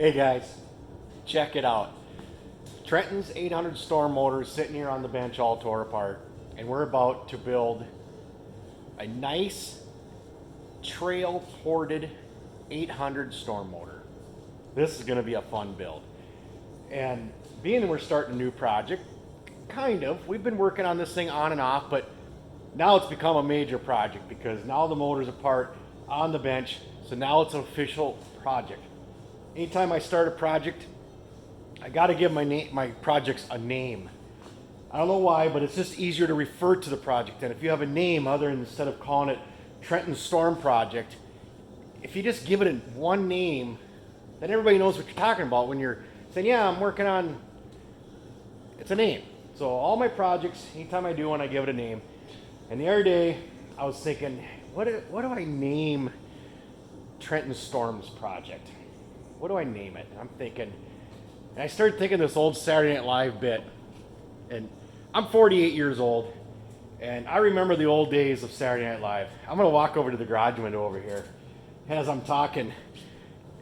Hey guys, check it out. Trenton's 800 storm motor is sitting here on the bench all tore apart, and we're about to build a nice trail ported 800 storm motor. This is going to be a fun build. And being that we're starting a new project, we've been working on this thing on and off, but now it's become a major project because now the motor's apart on the bench, so now it's an official project. Anytime I start a project, I got to give my projects a name. I don't know why, but it's just easier to refer to the project. And if you have a name other than instead of calling it Trenton Storm Project, if you just give it one name, then everybody knows what you're talking about when you're saying, yeah, I'm working on, it's a name. So all my projects, anytime I do one, I give it a name. And the other day, I was thinking, what do I name Trenton Storms Project? What do I name it? I'm thinking, and I started thinking this old Saturday Night Live bit. And I'm 48 years old, and I remember the old days of Saturday Night Live. I'm gonna walk over to the garage window over here. As I'm talking,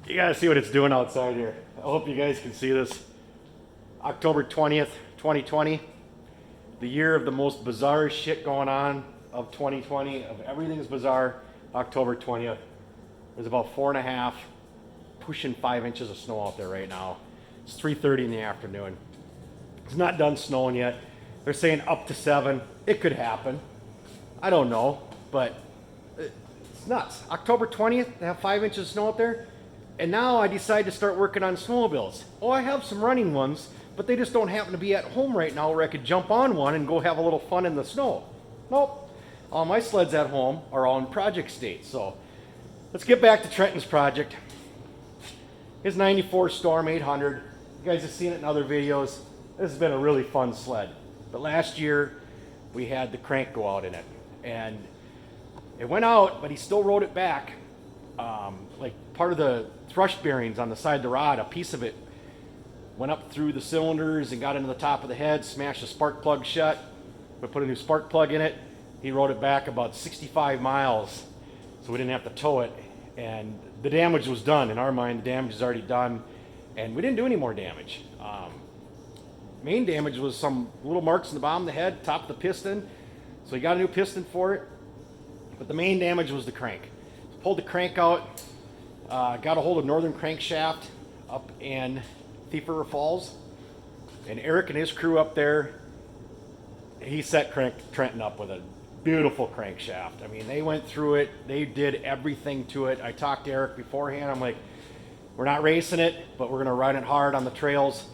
you gotta see what it's doing outside here. I hope you guys can see this. October 20th, 2020, the year of the most bizarre shit going on of 2020, of everything's bizarre. October 20th. There's about 4.5, pushing 5 inches of snow out there right now. It's 3:30 in the afternoon. It's not done snowing yet. They're saying up to 7. It could happen. I don't know, but it's nuts. October 20th, they have 5 inches of snow out there, and now I decide to start working on snowmobiles. Oh, I have some running ones, but they just don't happen to be at home right now where I could jump on one and go have a little fun in the snow. Nope. All my sleds at home are all in project state. So let's get back to Trenton's project. His 94 Storm 800. You guys have seen it in other videos. This has been a really fun sled. But last year, we had the crank go out in it. And it went out, but he still rode it back. Like part of the thrush bearings on the side of the rod, a piece of it went up through the cylinders and got into the top of the head, smashed the spark plug shut. We put a new spark plug in it. He rode it back about 65 miles, so we didn't have to tow it. And the damage was done. In our mind, the damage is already done, and we didn't do any more damage. Main damage was some little marks in the bottom of the head, top of the piston, so he got a new piston for it. But the main damage was the crank. Pulled the crank out, got a hold of Northern Crankshaft up in Thief River Falls, and Eric and his crew up there, he set Trenton up with a beautiful crankshaft. I mean, they went through it. They did everything to it. I talked to Eric beforehand. I'm like, we're not racing it, but we're going to ride it hard on the trails,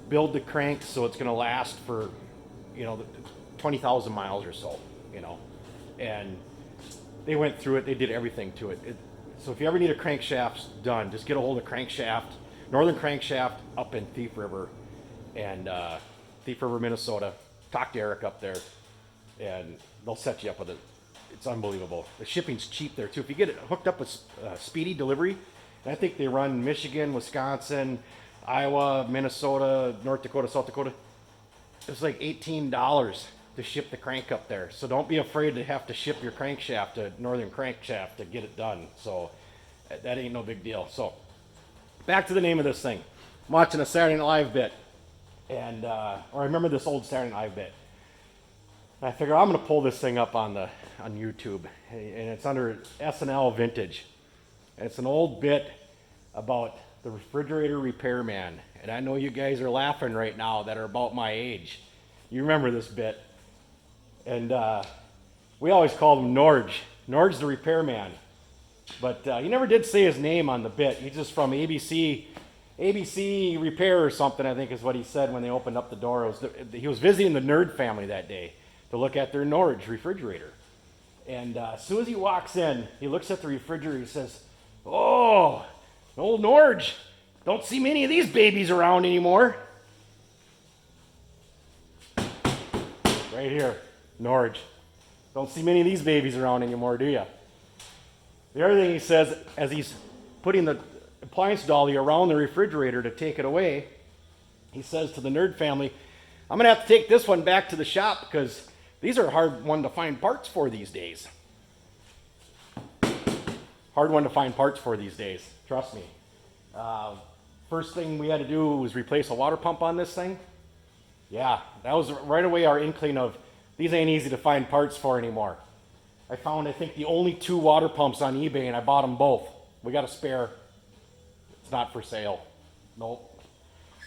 build the crank so it's going to last for, 20,000 miles or so, And they went through it. They did everything to it. So if you ever need a crankshaft done, just get a hold of Crankshaft, Northern Crankshaft up in Thief River, and Thief River, Minnesota. Talk to Eric up there, and they'll set you up with it. It's unbelievable. The shipping's cheap there too. If you get it hooked up with speedy delivery, and I think they run Michigan, Wisconsin, Iowa, Minnesota, North Dakota, South Dakota. It's like $18 to ship the crank up there. So don't be afraid to have to ship your crankshaft to Northern Crankshaft to get it done. So that ain't no big deal. So back to the name of this thing. I'm watching a Saturday Night Live bit, and or I remember this old Saturday Night Live bit. I figure I'm going to pull this thing up on YouTube, and it's under SNL Vintage. And it's an old bit about the refrigerator repairman. And I know you guys are laughing right now that are about my age. You remember this bit. And we always called him Norge. Norge's the repairman. But he never did say his name on the bit. He's just from ABC Repair or something, I think is what he said when they opened up the door. He was visiting the Nerd family that day to look at their Norge refrigerator. And as soon as he walks in, he looks at the refrigerator, he says, "Oh, old Norge, don't see many of these babies around anymore." Right here, Norge. Don't see many of these babies around anymore, do you? The other thing he says, as he's putting the appliance dolly around the refrigerator to take it away, he says to the Nerd family, "I'm going to have to take this one back to the shop because these are a hard one to find parts for these days." Hard one to find parts for these days, trust me. First thing we had to do was replace a water pump on this thing. Yeah, that was right away our inkling of these ain't easy to find parts for anymore. I found, I think, the only 2 water pumps on eBay, and I bought them both. We got a spare. It's not for sale. Nope,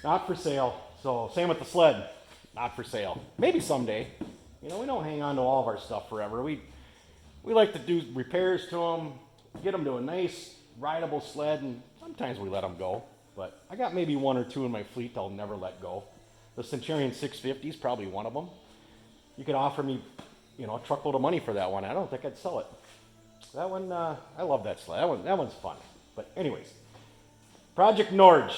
not for sale. So same with the sled, not for sale. Maybe someday. You know, we don't hang on to all of our stuff forever. We like to do repairs to them, get them to a nice rideable sled, and sometimes we let them go. But I got maybe 1 or 2 in my fleet I'll never let go. The Centurion 650 is probably one of them. You could offer me, you know, a truckload of money for that one. I don't think I'd sell it. That one, I love that sled. That one's fun. But anyways, Project Norge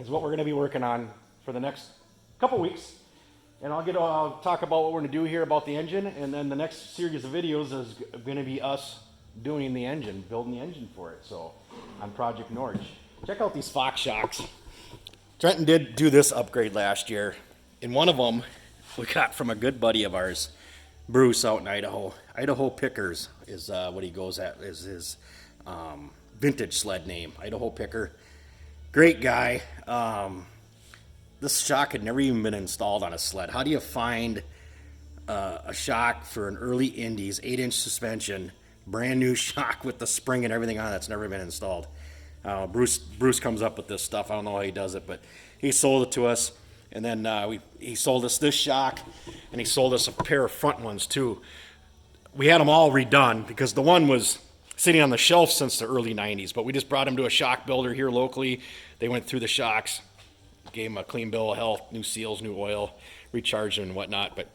is what we're going to be working on for the next couple weeks. And I'll talk about what we're going to do here about the engine. And then the next series of videos is going to be us doing the engine, building the engine for it. So on Project Norge. Check out these Fox shocks. Trenton did do this upgrade last year, and one of them we got from a good buddy of ours, Bruce, out in Idaho. Idaho Pickers is what he goes at, is his vintage sled name, Idaho Picker. Great guy. This shock had never even been installed on a sled. How do you find a shock for an early Indies, 8-inch suspension, brand new shock with the spring and everything on it that's never been installed? Bruce comes up with this stuff. I don't know how he does it, but he sold it to us, and then he sold us this shock, and he sold us a pair of front ones too. We had them all redone because the one was sitting on the shelf since the early 90s, but we just brought them to a shock builder here locally. They went through the shocks, gave them a clean bill of health, new seals, new oil, recharged them and whatnot. But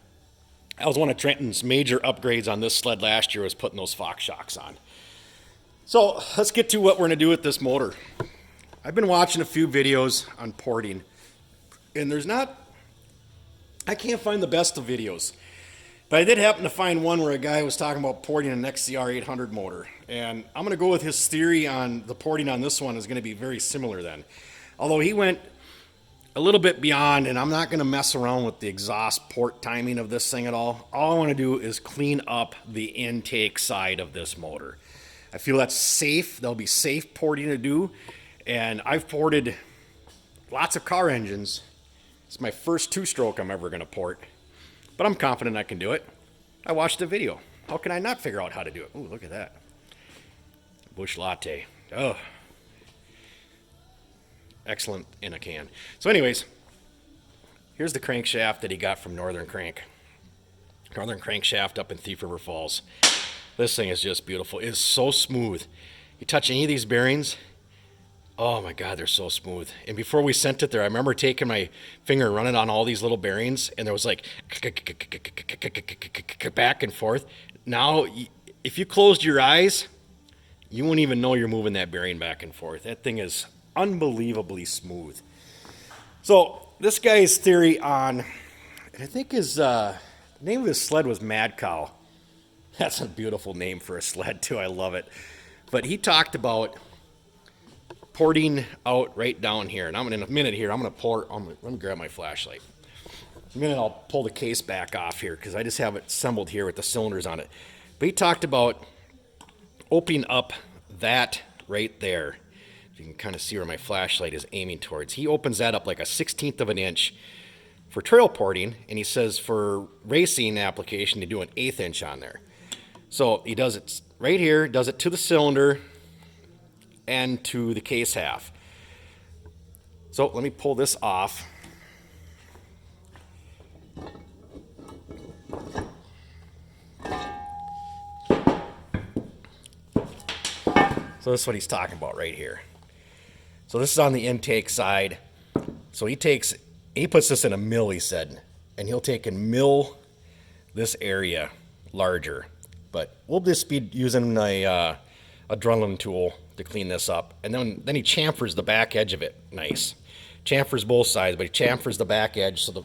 that was one of Trenton's major upgrades on this sled last year, was putting those Fox shocks on. So let's get to what we're going to do with this motor. I've been watching a few videos on porting, and I can't find the best of videos. But I did happen to find one where a guy was talking about porting an XCR 800 motor. And I'm going to go with his theory on the porting on this one is going to be very similar then. Although he went a little bit beyond, and I'm not going to mess around with the exhaust port timing of this thing at all. All I want to do is clean up the intake side of this motor. I feel that's safe. There'll be safe porting to do. And I've ported lots of car engines. It's my first 2-stroke I'm ever going to port. But I'm confident I can do it. I watched the video. How can I not figure out how to do it? Ooh, look at that. Bush latte. Oh. Excellent in a can. So anyways, here's the crankshaft that he got from Northern Crank. Northern Crankshaft up in Thief River Falls. This thing is just beautiful. It is so smooth. You touch any of these bearings, oh my God, they're so smooth. And before we sent it there, I remember taking my finger and running on all these little bearings, and there was like back and forth. Now, if you closed your eyes, you wouldn't even know you're moving that bearing back and forth. That thing is unbelievably smooth. So this guy's theory on, and I think his name of his sled was Mad Cow. That's a beautiful name for a sled too. I love it. But he talked about porting out right down here. And in a minute here, I'm going to port. Let me grab my flashlight. In a minute, I'll pull the case back off here because I just have it assembled here with the cylinders on it. But he talked about opening up that right there. You can kind of see where my flashlight is aiming towards. He opens that up like a 1/16 of an inch for trail porting, and he says for racing application to do an 1/8 inch on there. So he does it right here, does it to the cylinder and to the case half. So let me pull this off. So this is what he's talking about right here. So this is on the intake side. So he puts this in a mill, he said, and he'll take and mill this area larger. But we'll just be using a Dremel tool to clean this up. And then he chamfers the back edge of it nice. Chamfers both sides, but he chamfers the back edge so the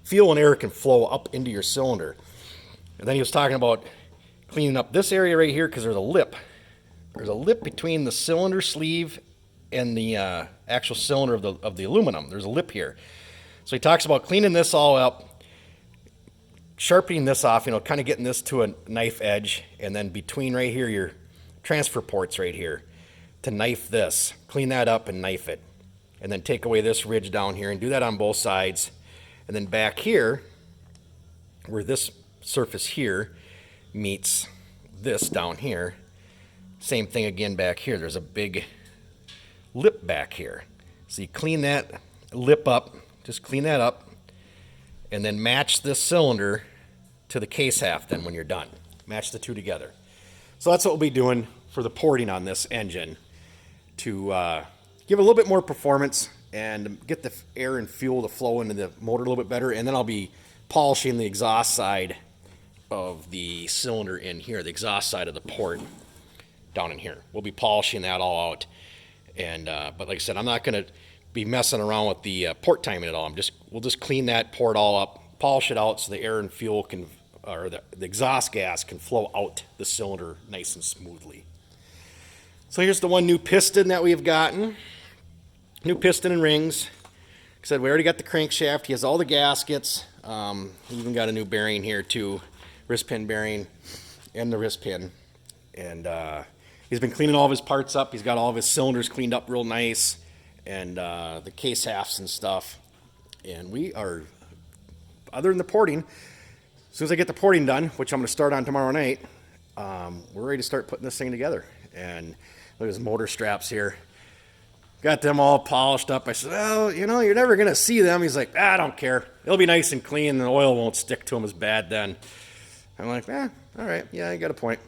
fuel and air can flow up into your cylinder. And then he was talking about cleaning up this area right here because there's a lip. There's a lip between the cylinder sleeve and the actual cylinder of the aluminum. There's a lip here. So he talks about cleaning this all up, sharpening this off, kind of getting this to a knife edge, and then between right here, your transfer ports right here, to knife this. Clean that up and knife it. and then take away this ridge down here and do that on both sides. And then back here, where this surface here meets this down here, same thing again back here. There's a big lip back here. So you clean that lip up, just clean that up, and then match this cylinder to the case half then when you're done. Match the two together. So that's what we'll be doing for the porting on this engine to give a little bit more performance and get the air and fuel to flow into the motor a little bit better. And then I'll be polishing the exhaust side of the cylinder in here, the exhaust side of the port down in here. We'll be polishing that all out. And but like I said, I'm not going to be messing around with the port timing at all. We'll just clean that port all up, polish it out so the air and fuel can, or the exhaust gas can flow out the cylinder nice and smoothly. So here's the one new piston that we've gotten. New piston and rings. Like I said, we already got the crankshaft. He has all the gaskets. He even got a new bearing here too, wrist pin bearing and the wrist pin. And he's been cleaning all of his parts up. He's got all of his cylinders cleaned up real nice, and the case halves and stuff. And we are, other than the porting, as soon as I get the porting done, which I'm going to start on tomorrow night, we're ready to start putting this thing together. And look at his motor straps here. Got them all polished up. I said, well, you know, you're never going to see them. He's like, I don't care. It'll be nice and clean, and the oil won't stick to them as bad then. I'm like, all right. Yeah, I got a point.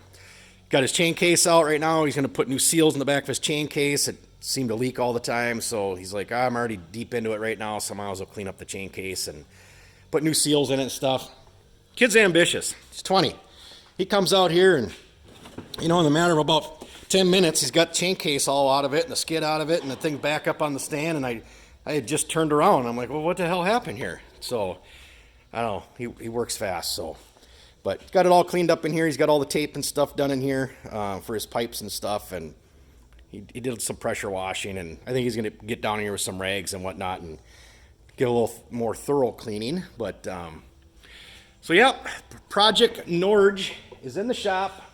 Got his chain case out right now. He's going to put new seals in the back of his chain case. It seemed to leak all the time, so he's like, I'm already deep into it right now, so I might as well clean up the chain case and put new seals in it and stuff. Kid's ambitious. He's 20. He comes out here and, you know, in the matter of about 10 minutes, he's got the chain case all out of it and the skid out of it and the thing back up on the stand, and I had just turned around. I'm like, well, what the hell happened here? So, I don't know. He works fast, so. But got it all cleaned up in here. He's got all the tape and stuff done in here for his pipes and stuff, and he did some pressure washing, and I think he's going to get down here with some rags and whatnot and get a little more thorough cleaning. But, so yeah, Project Norge is in the shop.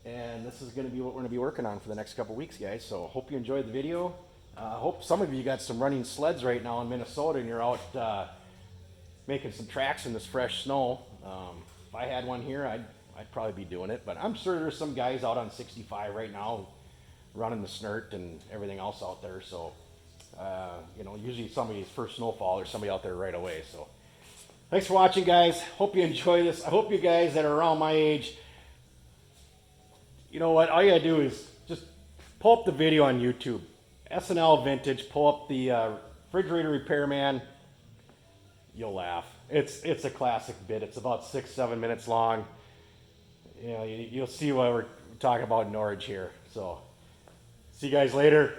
And this is going to be what we're going to be working on for the next couple weeks, guys. So hope you enjoyed the video. Hope some of you got some running sleds right now in Minnesota and you're out making some tracks in this fresh snow. If I had one here, I'd probably be doing it. But I'm sure there's some guys out on 65 right now running the snort and everything else out there. So, you know, usually somebody's first snowfall or somebody out there right away. So thanks for watching, guys. Hope you enjoy this. I hope you guys that are around my age, you know what, all you gotta do is just pull up the video on YouTube. SNL Vintage, pull up the refrigerator repairman. You'll laugh. It's a classic bit. It's about 6-7 minutes long. You know, you'll see what we're talking about in Norge here. So, see you guys later.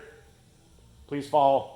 Please follow.